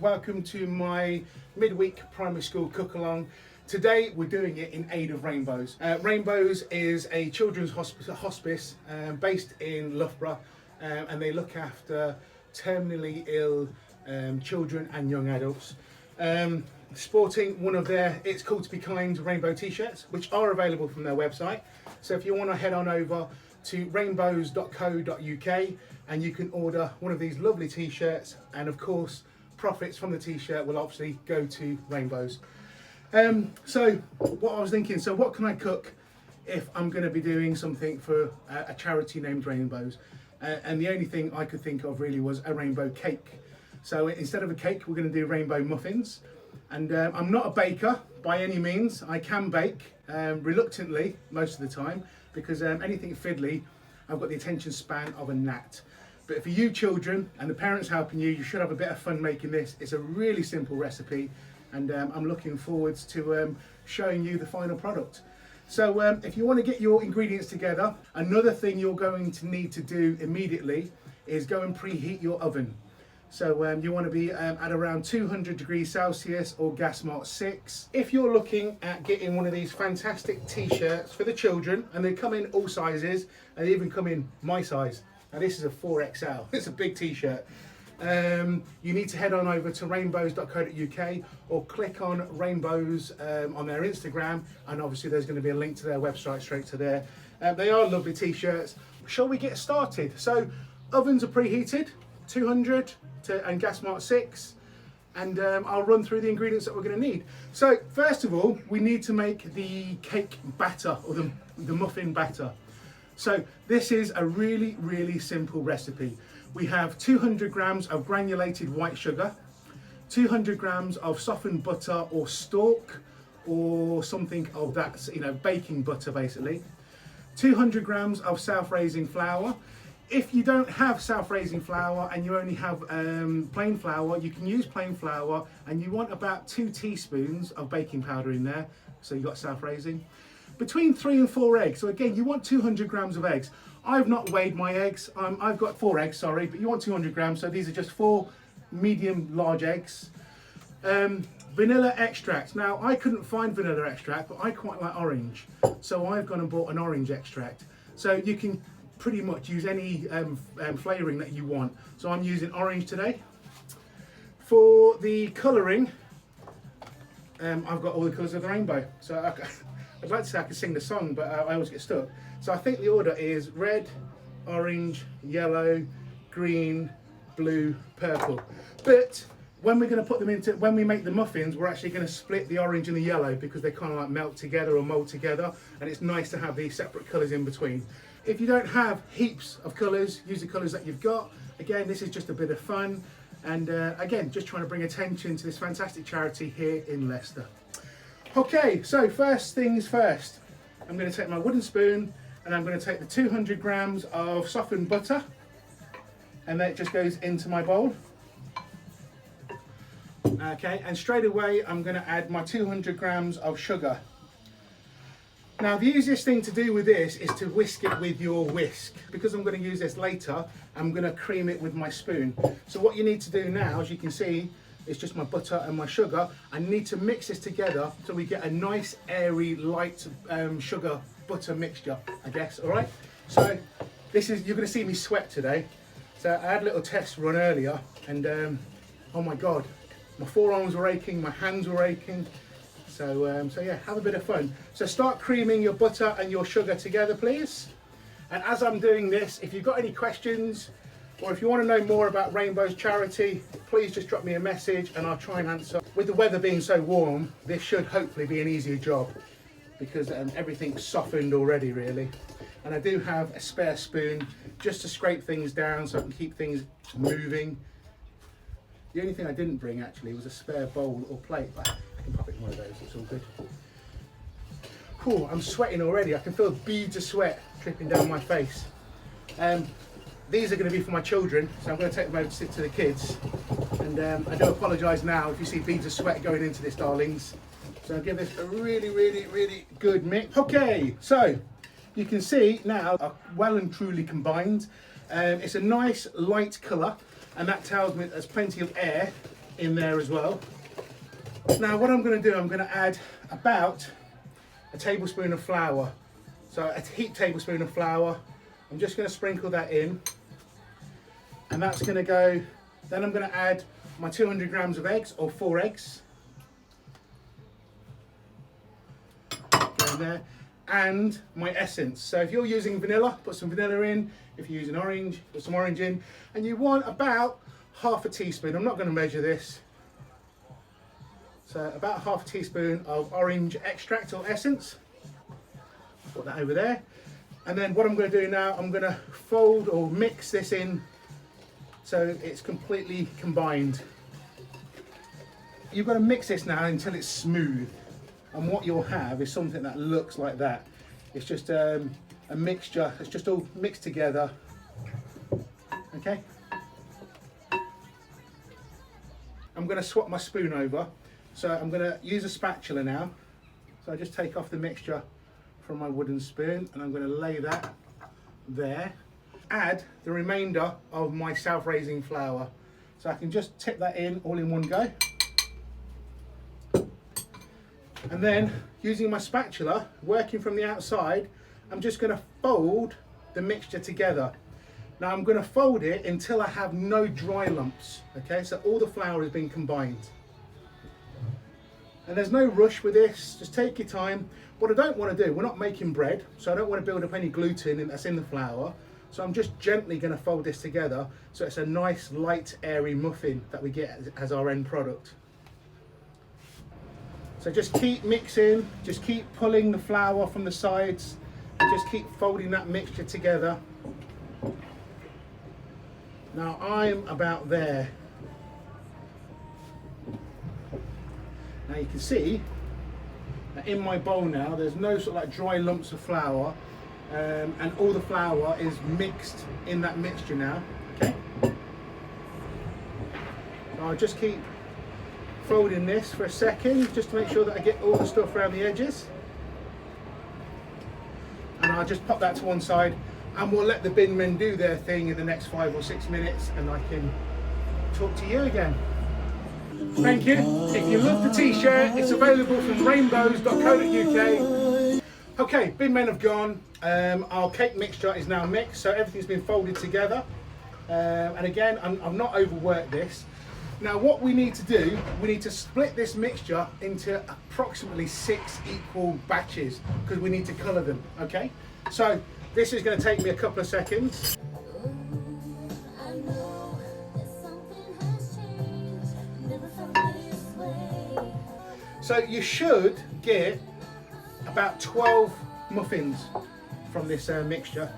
welcome to my midweek primary school cook-along. Today we're doing it in aid of Rainbows. Rainbows is a children's hospice based in Loughborough, and they look after terminally ill children and young adults. Sporting one of their It's Cool to Be Kind rainbow t-shirts, which are available from their website. So if you want to head on over to rainbows.co.uk and you can order one of these lovely t-shirts, and of course profits from the t-shirt will obviously go to Rainbows. So what I was thinking, so what can I cook if I'm going to be doing something for a charity named Rainbows? And the only thing I could think of really was a rainbow cake. So instead of a cake, we're going to do rainbow muffins. And I'm not a baker by any means. I can bake reluctantly most of the time, because anything fiddly, I've got the attention span of a gnat. But for you children and the parents helping you, you should have a bit of fun making this. It's a really simple recipe, and I'm looking forward to showing you the final product. So if you want to get your ingredients together, another thing you're going to need to do immediately is go and preheat your oven. So you want to be at around 200 degrees Celsius or gas mark 6. If you're looking at getting one of these fantastic t-shirts for the children, and they come in all sizes, and they even come in my size. Now this is a 4XL, it's a big t-shirt. You need to head on over to rainbows.co.uk or click on Rainbows on their Instagram, and obviously there's going to be a link to their website straight to there. They are lovely t-shirts. Shall we get started? So ovens are preheated, 200 and gas mark 6, and I'll run through the ingredients that we're going to need. So first of all, we need to make the cake batter, or the muffin batter. So this is a really simple recipe. We have 200 grams of granulated white sugar, 200 grams of softened butter or stalk, or something of that, baking butter basically, 200 grams of self-raising flour. If you don't have self-raising flour and you only have plain flour, you can use plain flour, and you want about 2 teaspoons of baking powder in there, so you've got self-raising. Between 3 and 4 eggs, so again you want 200 grams of eggs. I've not weighed my eggs, I've got 4 eggs, sorry, but you want 200 grams, so these are just 4 medium large eggs. Vanilla extract. Now I couldn't find vanilla extract, but I quite like orange, so I've gone and bought an orange extract. So you can pretty much use any flavouring that you want. So I'm using orange today. For the colouring, I've got all the colours of the rainbow. So I'd like to say I could sing the song, but I always get stuck. So I think the order is red, orange, yellow, green, blue, purple. But when we're going to put them into, when we make the muffins, we're actually going to split the orange and the yellow, because they kind of like melt together or mold together, and it's nice to have these separate colours in between. If you don't have heaps of colours, use the colours that you've got. Again, this is just a bit of fun, and again, just trying to bring attention to this fantastic charity here in Leicester. Okay, so first things first, I'm going to take my wooden spoon and I'm going to take the 200 grams of softened butter, and then it just goes into my bowl. Okay, and straight away I'm going to add my 200 grams of sugar. Now the easiest thing to do with this is to whisk it with your whisk. Because I'm going to use this later, I'm going to cream it with my spoon. So what you need to do now, as you can see, it's just my butter and my sugar. I need to mix this together so we get a nice airy light sugar butter mixture, I guess. All right, so this is, you're going to see me sweat today. So I had a little test run earlier, and oh my god, my forearms were aching, my hands were aching. So yeah, have a bit of fun. So start creaming your butter and your sugar together, please. And as I'm doing this, if you've got any questions, or if you want to know more about Rainbows charity, please just drop me a message and I'll try and answer. With the weather being so warm, this should hopefully be an easier job, because everything's softened already really. And I do have a spare spoon just to scrape things down so I can keep things moving. The only thing I didn't bring actually was a spare bowl or plate, but I can pop it in one of those, it's all good. Cool, I'm sweating already. I can feel beads of sweat dripping down my face. These are going to be for my children, so I'm going to take them over to sit to the kids. And I do apologise now if you see beads of sweat going into this, darlings. So I'll give this a really good mix. Okay, so you can see now are well and truly combined. It's a nice light colour, and that tells me that there's plenty of air in there as well. Now what I'm going to do, I'm going to add about a tablespoon of flour. So a heaped tablespoon of flour. I'm just going to sprinkle that in, and that's going to go. Then I'm going to add my 200 grams of eggs, or 4 eggs. Go in there. And my essence. So if you're using vanilla, put some vanilla in. If you're using orange, put some orange in. And you want about half a teaspoon. I'm not going to measure this. So about half a teaspoon of orange extract or essence. Put that over there. And then what I'm going to do now, I'm going to fold or mix this in so it's completely combined. You've got to mix this now until it's smooth. And what you'll have is something that looks like that. It's just a mixture, it's just all mixed together. Okay? I'm going to swap my spoon over. So I'm going to use a spatula now. So I just take off the mixture from my wooden spoon and I'm going to lay that there. Add the remainder of my self-raising flour. So I can just tip that in all in one go. And then using my spatula, working from the outside, I'm just going to fold the mixture together. Now I'm going to fold it until I have no dry lumps. Okay, so all the flour has been combined. And there's no rush with this, just take your time. What I don't want to do, we're not making bread, so I don't want to build up any gluten that's in the flour. So I'm just gently going to fold this together so it's a nice, light, airy muffin that we get as our end product. So just keep mixing, just keep pulling the flour from the sides, and just keep folding that mixture together. Now I'm about there. Now you can see that in my bowl now there's no sort of like dry lumps of flour, and all the flour is mixed in that mixture now. Okay, so I'll just keep folding this for a second just to make sure that I get all the stuff around the edges, and I'll just pop that to one side and we'll let the bin men do their thing in the next 5 or 6 minutes and I can talk to you again. Thank you. If you love the t-shirt, it's available from rainbows.co.uk. Okay, bin men have gone. Our cake mixture is now mixed, so everything's been folded together. And again, I've not overworked this. Now what we need to do, we need to split this mixture into approximately 6 equal batches because we need to colour them, okay? So this is going to take me a couple of seconds. So you should get about 12 muffins from this mixture.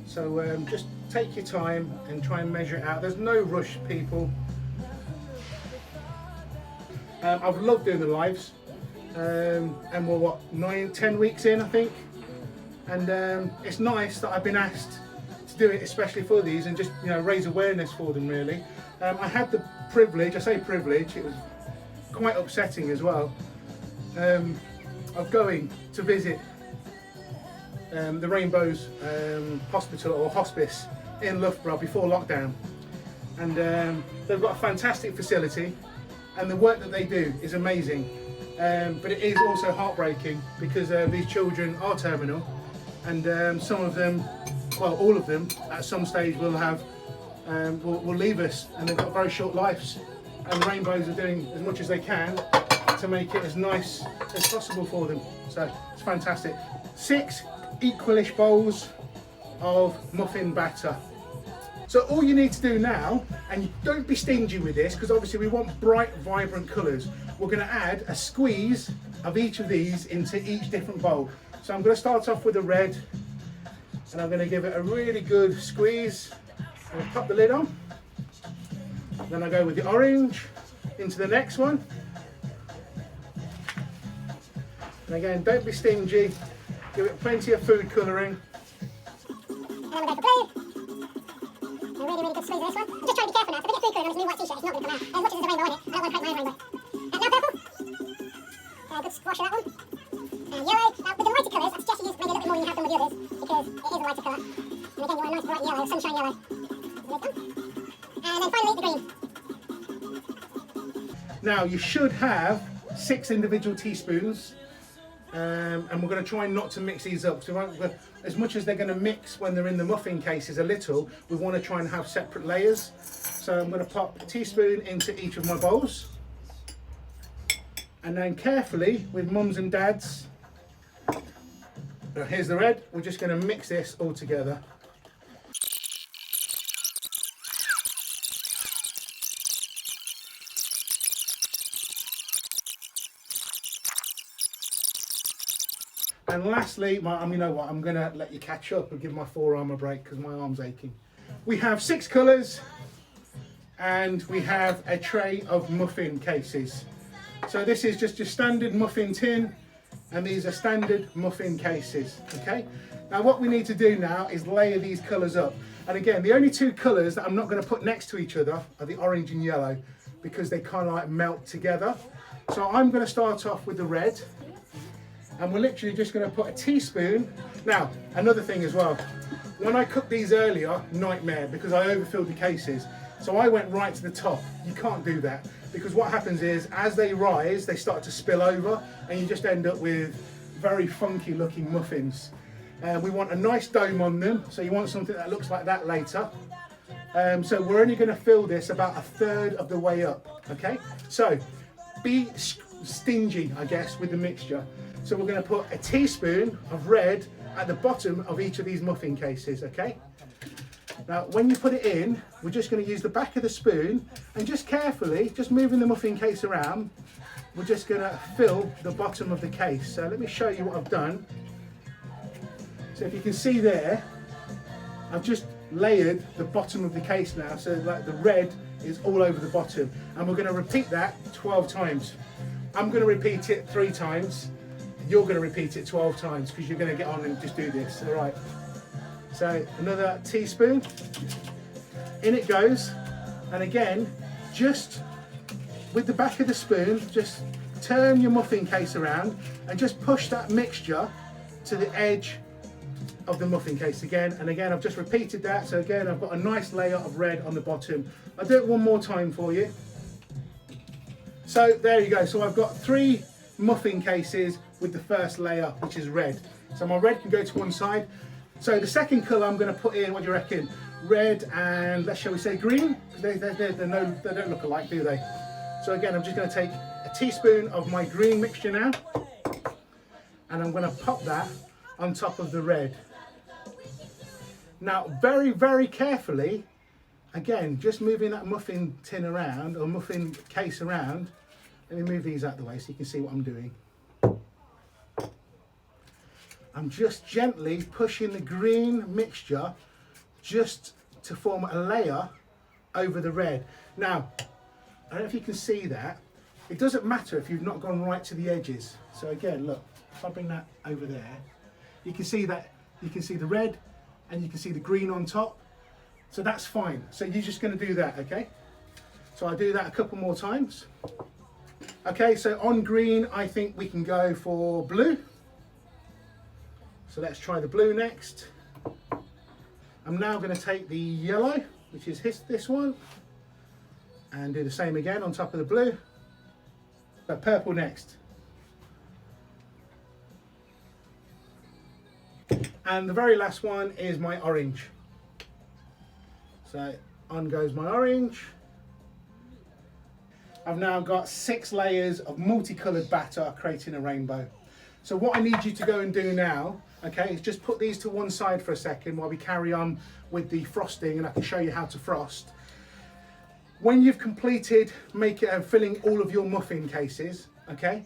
So just take your time and try and measure it out. There's no rush, people. I've loved doing the lives, and we're what, 9-10 weeks in, I think. And it's nice that I've been asked to do it, especially for these, and just raise awareness for them. Really, I had the privilege. I say privilege. It was quite upsetting as well, of going to visit the Rainbows hospital or hospice in Loughborough before lockdown, and they've got a fantastic facility and the work that they do is amazing, but it is also heartbreaking because these children are terminal, and some of them, well, all of them at some stage will have will leave us, and they've got very short lives, and Rainbows are doing as much as they can to make it as nice as possible for them. So it's fantastic. 6 equalish bowls of muffin batter. So all you need to do now, and don't be stingy with this because obviously we want bright, vibrant colours. We're going to add a squeeze of each of these into each different bowl. So I'm going to start off with the red, and I'm going to give it a really good squeeze. I'm going to pop the lid on. Then I go with the orange into the next one. And again, don't be stingy. Give it plenty of food colouring. And then we'll go for blue. A really, really good squeeze of this one. I'm just trying to be careful now, because if I get food colouring on this new white t-shirt, it's not going to come out. As much as there's a rainbow in it, I don't want to create my own rainbow. Now purple. Good squash of that one. And yellow. Now with the lighter colours, I suggest you use maybe a little bit more than you have done with the others, because it is a lighter colour. And again, you want a nice bright yellow, sunshine yellow. And then finally the green. Now you should have 6 individual teaspoons, and we're going to try not to mix these up. So as much as they're going to mix when they're in the muffin cases a little, we want to try and have separate layers. So I'm going to pop a teaspoon into each of my bowls, and then carefully with mums and dads, here's the red, we're just going to mix this all together. And lastly, you know what, I'm going to let you catch up and give my forearm a break because my arm's aching. We have 6 colours and we have a tray of muffin cases. So this is just your standard muffin tin, and these are standard muffin cases, okay? Now what we need to do now is layer these colours up. And again, the only 2 colours that I'm not going to put next to each other are the orange and yellow, because they kind of like melt together. So I'm going to start off with the red, and we're literally just going to put a teaspoon. Now, another thing as well, when I cooked these earlier, nightmare, because I overfilled the cases. So I went right to the top. You can't do that, because what happens is, as they rise, they start to spill over, and you just end up with very funky looking muffins. We want a nice dome on them, so you want something that looks like that later. So we're only going to fill this about 1/3 of the way up, okay? So be stingy, I guess, with the mixture. So we're going to put a teaspoon of red at the bottom of each of these muffin cases, okay? Now, when you put it in, we're just going to use the back of the spoon and just carefully, just moving the muffin case around, we're just going to fill the bottom of the case. So let me show you what I've done. So if you can see there, I've just layered the bottom of the case now, so that the red is all over the bottom. And we're going to repeat that 12 times. I'm going to repeat it 3 times. You're going to repeat it 12 times, because you're going to get on and just do this, all right? So another teaspoon, in it goes, and again, just with the back of the spoon, just turn your muffin case around and just push that mixture to the edge of the muffin case again. And again, I've just repeated that, so again, I've got a nice layer of red on the bottom. I'll do it one more time for you. So there you go, so I've got 3 muffin cases with the first layer, which is red. So my red can go to one side. So the second colour I'm going to put in, what do you reckon? Red and, shall we say, green? They don't look alike, do they? So again, I'm just going to take a teaspoon of my green mixture now, and I'm going to pop that on top of the red. Now, very, very carefully, again, just moving that muffin tin around, or muffin case around. Let me move these out of the way so you can see what I'm doing. I'm just gently pushing the green mixture just to form a layer over the red. Now, I don't know if you can see that. It doesn't matter if you've not gone right to the edges. So again, look, if I bring that over there, you can see that, you can see the red and you can see the green on top. So that's fine. So you're just going to do that, okay? So I'll do that a couple more times. Okay, so on green, I think we can go for blue. So let's try the blue next. I'm now going to take the yellow, which is this one, and do the same again on top of the blue. But purple next. And the very last one is my orange. So on goes my orange. I've now got 6 layers of multicoloured batter creating a rainbow. So what I need you to go and do now, okay, is just put these to one side for a second while we carry on with the frosting, and I can show you how to frost. When you've completed filling all of your muffin cases, okay,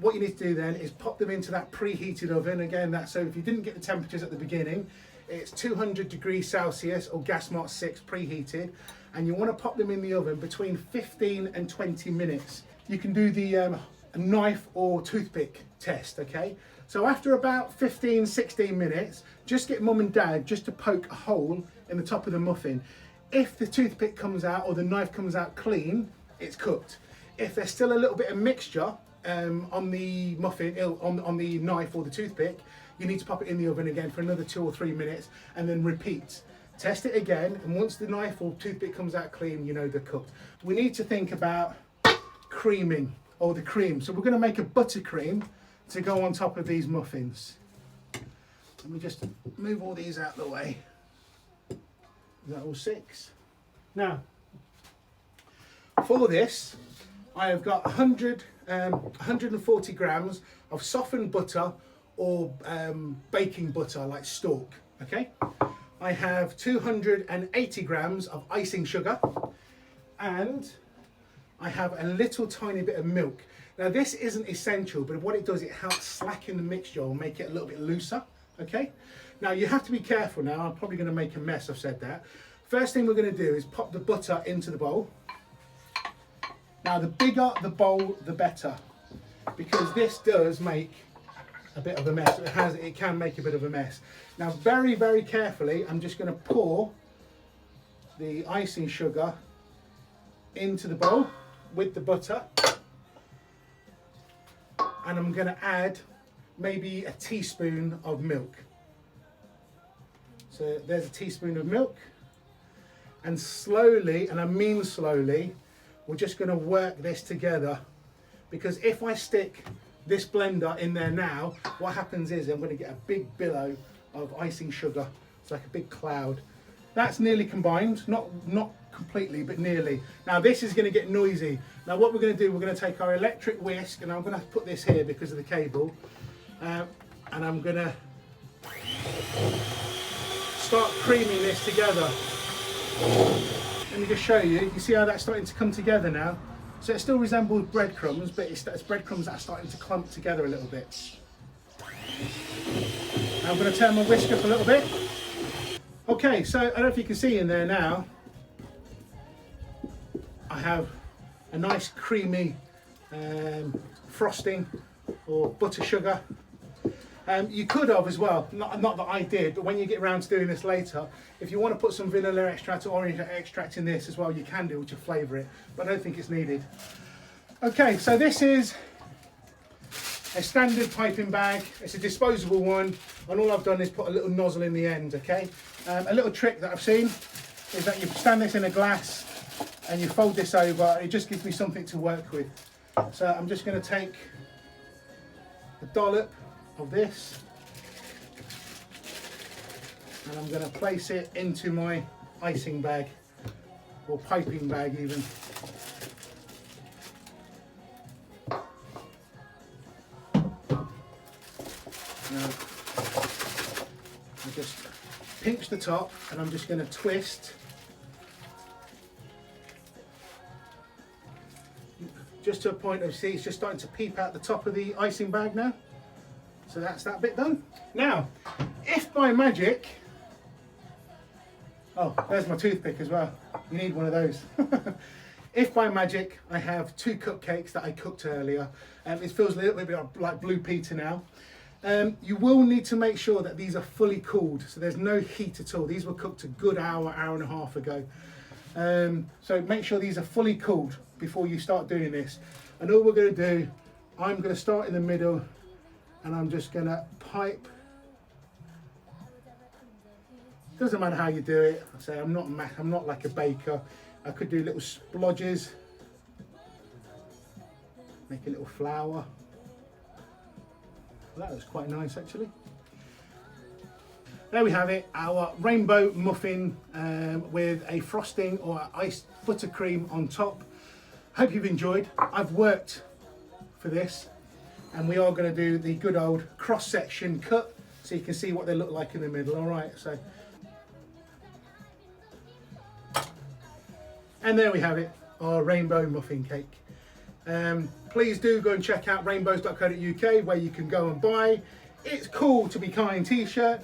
what you need to do then is pop them into that preheated oven. Again, so if you didn't get the temperatures at the beginning, it's 200 degrees Celsius or gas mark 6 preheated, and you want to pop them in the oven between 15 and 20 minutes. You can do the knife or toothpick test, okay? So after about 15-16 minutes, just get mum and dad just to poke a hole in the top of the muffin. If the toothpick comes out or the knife comes out clean, it's cooked. If there's still a little bit of mixture on the muffin, on the knife or the toothpick, you need to pop it in the oven again for another 2 or 3 minutes and then repeat. Test it again, and once the knife or toothpick comes out clean, you know they're cooked. We need to think about creaming, or the cream. So we're going to make a buttercream to go on top of these muffins. Let me just move all these out of the way. Is that all 6? Now, for this, I have got 140 grams of softened butter or baking butter, like Stork, okay? I have 280 grams of icing sugar, and I have a little tiny bit of milk. Now this isn't essential, but what it does, it helps slacken the mixture or make it a little bit looser, okay? Now you have to be careful now, I'm probably gonna make a mess, I've said that. First thing we're gonna do is pop the butter into the bowl. Now the bigger the bowl, the better, because this does make a bit of a mess. It can make a bit of a mess. Now very, very carefully, I'm just gonna pour the icing sugar into the bowl with the butter, and I'm going to add maybe a teaspoon of milk. So there's a teaspoon of milk, and slowly, and I mean slowly, we're just going to work this together, because if I stick this blender in there now, what happens is I'm going to get a big billow of icing sugar. It's like a big cloud. That's nearly combined, not completely, but nearly. Now this is going to get noisy. Now what we're going to do, we're going to take our electric whisk, and I'm going to put this here because of the cable, and I'm going to start creaming this together. Let me just show you. You see how that's starting to come together now? So it still resembles breadcrumbs, but it's breadcrumbs that are starting to clump together a little bit. Now I'm going to turn my whisk up a little bit. Okay, so I don't know if you can see in there now, I have a nice creamy frosting or butter sugar. You could have as well, not that I did, but when you get around to doing this later, if you want to put some vanilla extract or orange extract in this as well, you can do, to flavour it, but I don't think it's needed. Okay, so this is a standard piping bag. It's a disposable one, and all I've done is put a little nozzle in the end, okay? A little trick that I've seen is that you stand this in a glass and you fold this over, and it just gives me something to work with. So I'm just going to take a dollop of this, and I'm going to place it into my icing bag, or piping bag even. Now, I just pinch the top, and I'm just going to twist just to a point of, see, it's just starting to peep out the top of the icing bag now. So that's that bit done. Now, if by magic, oh, there's my toothpick as well. You need one of those. If by magic I have 2 cupcakes that I cooked earlier, it feels a little bit like Blue Peter now. You will need to make sure that these are fully cooled, so there's no heat at all. These were cooked a good hour and a half ago. So make sure these are fully cooled before you start doing this. And all we're going to do, I'm going to start in the middle, and I'm just going to pipe. Doesn't matter how you do it. I say I'm not like a baker. I could do little splodges, make a little flower. Well, that looks quite nice actually. There we have it, our rainbow muffin with a frosting or iced buttercream on top. Hope you've enjoyed. I've worked for this, and we are going to do the good old cross-section cut so you can see what they look like in the middle. All right, so. And there we have it, our rainbow muffin cake. Please do go and check out rainbows.co.uk, where you can go and buy It's Cool to Be Kind t-shirt.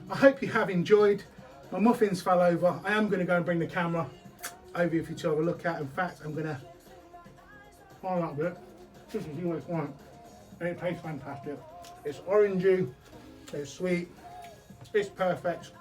I hope you have enjoyed. My muffins fell over. I am going to go and bring the camera over for you to have a look at. In fact, I'm going to find that bit just to see what it's like. And it tastes fantastic. It's orangey, it's sweet, it's perfect.